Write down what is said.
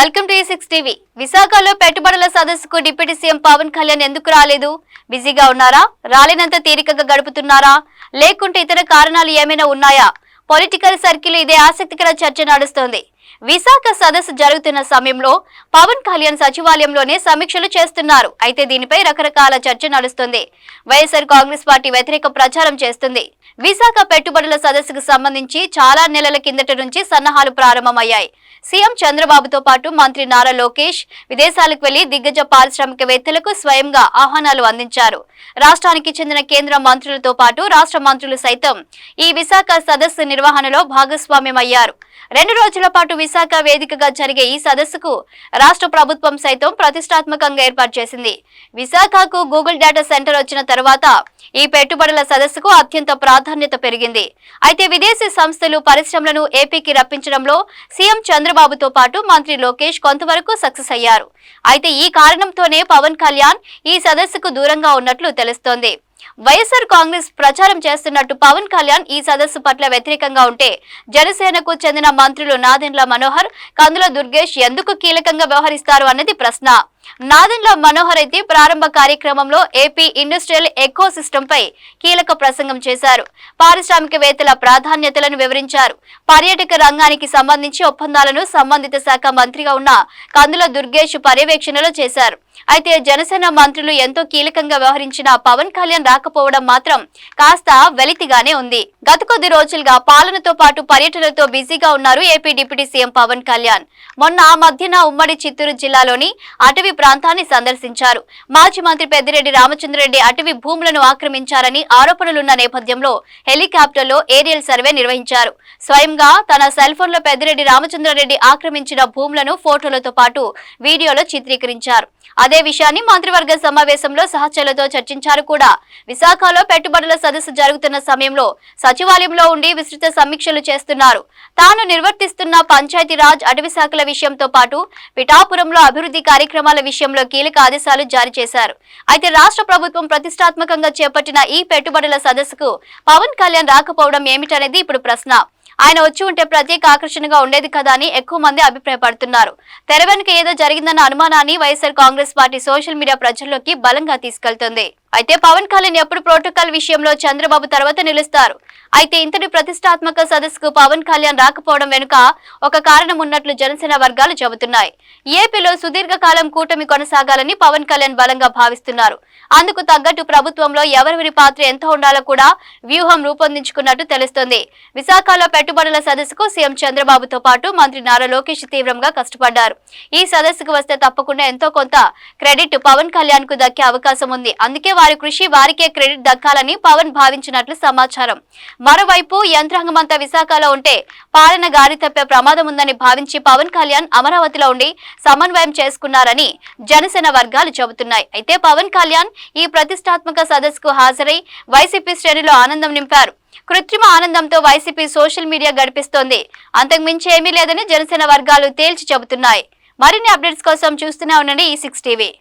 Welcome to E6 TV. విశాఖలో పెట్టుబడుల సదస్సుకు డిప్యూటీ సీఎం పవన్ కళ్యాణ్ ఎందుకు రాలేదు? బిజీగా ఉన్నారా? రాలేనంత తీరికగా గడుపుతున్నారా? లేకుంటే ఇతర కారణాలు ఏమైనా ఉన్నాయా? పొలిటికల్ సర్కిల్ ఇదే ఆసక్తికర చర్చ నడుస్తోంది. విశాఖ సదస్సు జరుగుతున్న సమయంలో పవన్ కళ్యాణ్ సచివాలయంలోనే సమీక్షలు చేస్తున్నారు. అయితే దీనిపై రకరకాల చర్చ నడుస్తుంది. వైఎస్ఆర్ కాంగ్రెస్ పార్టీ వ్యతిరేక ప్రచారం చేస్తుంది. విశాఖ పెట్టుబడుల సదస్సుకు సంబంధించి చాలా నెలల కిందట నుంచి సన్నాహాలు ప్రారంభమయ్యాయి. సీఎం చంద్రబాబుతో పాటు మంత్రి నారా లోకేష్ విదేశాలకు వెళ్లి దిగ్గజ పారిశ్రామికవేత్తలకు స్వయంగా ఆహ్వానాలు అందించారు. రాష్ట్రానికి చెందిన కేంద్ర మంత్రులతో పాటు రాష్ట్ర మంత్రులు సైతం ఈ విశాఖ సదస్సు నిర్వహణలో భాగస్వామ్యమయ్యారు. 2 రోజుల పాటు విశాఖ వేదికగా జరిగే ఈ సదస్సుకు రాష్ట్ర ప్రభుత్వం సైతం ప్రతిష్టాత్మకంగా ఏర్పాటు చేసింది. విశాఖకు గూగుల్ డేటా సెంటర్ వచ్చిన తర్వాత ఈ పెట్టుబడుల సదస్సుకు అత్యంత ప్రాధాన్యత పెరిగింది. అయితే విదేశీ సంస్థలు పరిశ్రమలను ఏపీకి రప్పించడంలో సీఎం చంద్రబాబుతో పాటు మంత్రి లోకేష్ కొంతవరకు సక్సెస్ అయ్యారు. అయితే ఈ కారణంతోనే పవన్ కళ్యాణ్ ఈ సదస్సుకు దూరంగా ఉన్నట్లు తెలుస్తోంది. వైఎస్ఆర్ కాంగ్రెస్ ప్రచారం చేస్తున్నట్టు పవన్ కళ్యాణ్ ఈ సదస్సు పట్ల వ్యతిరేకంగా ఉంటే జనసేనకు చెందిన మంత్రులు నాదెండ్ల మనోహర్, కందుల దుర్గేష్ ఎందుకు కీలకంగా వ్యవహరిస్తారు అన్నది ప్రశ్న. నాదెండ్ల మనోహర్ అయితే ప్రారంభ కార్యక్రమంలో ఏపీ ఇండస్ట్రియల్ ఎకో సిస్టమ్ పై కీలక ప్రసంగం చేశారు. పారిశ్రామికవేత్తల ప్రాధాన్యతలను వివరించారు. పర్యాటక రంగానికి సంబంధించి ఒప్పందాలను సంబంధిత శాఖ మంత్రిగా ఉన్న కందుల దుర్గేష్ పర్యవేక్షణలో చేశారు. అయితే జనసేన మంత్రులు ఎంతో కీలకంగా వ్యవహరించిన పవన్ కళ్యాణ్ రాకపోవడం మాత్రం కాస్త వెలితిగానే ఉంది. గత కొద్ది రోజులుగా పాలనతో పాటు పర్యటనలతో బిజీగా ఉన్నారు AP deputy CM Pawan Kalyan. మొన్న మధ్యన ఉమ్మడి చిత్తూరు జిల్లాలోని అటవీ ప్రాంతాన్ని సందర్శించారు. మాజీ మంత్రి పెద్దిరెడ్డి రామచంద్రరెడ్డి అటవీ భూములను ఆక్రమించారని ఆరోపణలున్న నేపథ్యంలో హెలికాప్టర్లో ఏరియల్ సర్వే నిర్వహించారు. స్వయంగా తన సెల్ ఫోన్ లో పెద్దిరెడ్డి రామచంద్రరెడ్డి ఆక్రమించిన భూములను ఫోటోలతో పాటు వీడియోలో చిత్రీకరించారు. అదే విషయాన్ని మంత్రివర్గ సమావేశంలో సహచరులతో చర్చించారు కూడా. విశాఖలో పెట్టుబడుల సదస్సు జరుగుతున్న సమయంలో సచివాలయంలో ఉండి విస్తృత సమీక్షలు చేస్తున్నారు. తాను నిర్వర్తిస్తున్న పంచాయతీరాజ్, అటవీ శాఖల విషయంతో పాటు పిఠాపురంలో అభివృద్ధి కార్యక్రమాల విషయంలో కీలక ఆదేశాలు జారీ చేశారు. అయితే రాష్ట్ర ప్రభుత్వం ప్రతిష్టాత్మకంగా చేపట్టిన ఈ పెట్టుబడుల సదస్సుకు పవన్ కళ్యాణ్ రాకపోవడం ఏమిటనేది ఇప్పుడు ప్రశ్న. ఆయన వచ్చి ఉంటే ప్రత్యేక ఆకర్షణగా ఉండేది కదా అని ఎక్కువ మంది అభిప్రాయపడుతున్నారు. తెర వెనుక ఏదో జరిగిందన్న అనుమానాన్ని YSR Congress party social media ప్రజల్లోకి బలంగా తీసుకెళ్తుంది. అయితే పవన్ కళ్యాణ్ ఎప్పుడు ప్రోటోకాల్ విషయంలో చంద్రబాబు తర్వాత నిలుస్తారు. అయితే ఇంతటి ప్రతిష్టాత్మక సదస్సుకు పవన్ కళ్యాణ్ రాకపోవడం వెనుక ఒక కారణం ఉన్నట్లు జనసేన వర్గాలు చెబుతున్నాయి. ఏపీలో సుదీర్ఘకాలం కూటమి కొనసాగాలని పవన్ కళ్యాణ్ బలంగా భావిస్తున్నారు. అందుకు తగ్గట్టు ప్రభుత్వంలో ఎవరెవరి పాత్ర ఎంత ఉండాలో కూడా వ్యూహం రూపొందించుకున్నట్టు తెలుస్తోంది. విశాఖలో పెట్టుబడుల సదస్సుకు సీఎం చంద్రబాబుతో పాటు మంత్రి నారా లోకేష్ తీవ్రంగా కష్టపడ్డారు. ఈ సదస్సుకు వస్తే తప్పకుండా ఎంతో కొంత క్రెడిట్ పవన్ కళ్యాణ్ కు దక్కే అవకాశం ఉంది. అందుకే వారి కృషి వారికే క్రెడిట్ దక్కాలని పవన్ భావించినట్లు సమాచారం. మరోవైపు యంత్రాంగమంతా విశాఖలో ఉంటే పాలన గారి తప్పే ప్రమాదం ఉందని భావించి పవన్ కళ్యాణ్ అమరావతిలో ఉండి సమన్వయం చేసుకున్నారని జనసేన వర్గాలు చెబుతున్నాయి. అయితే పవన్ కళ్యాణ్ ఈ ప్రతిష్టాత్మక సదస్సుకు హాజరై వైసీపీ శ్రేణిలో ఆనందం నింపారు. కృత్రిమ ఆనందంతో వైసీపీ సోషల్ మీడియా గడిపిస్తోంది. అంతకు మించి ఏమీ లేదని జనసేన వర్గాలు తేల్చి చెబుతున్నాయి. మరిన్ని అప్డేట్స్ కోసం చూస్తూనే ఉండండి E6 టీవీ.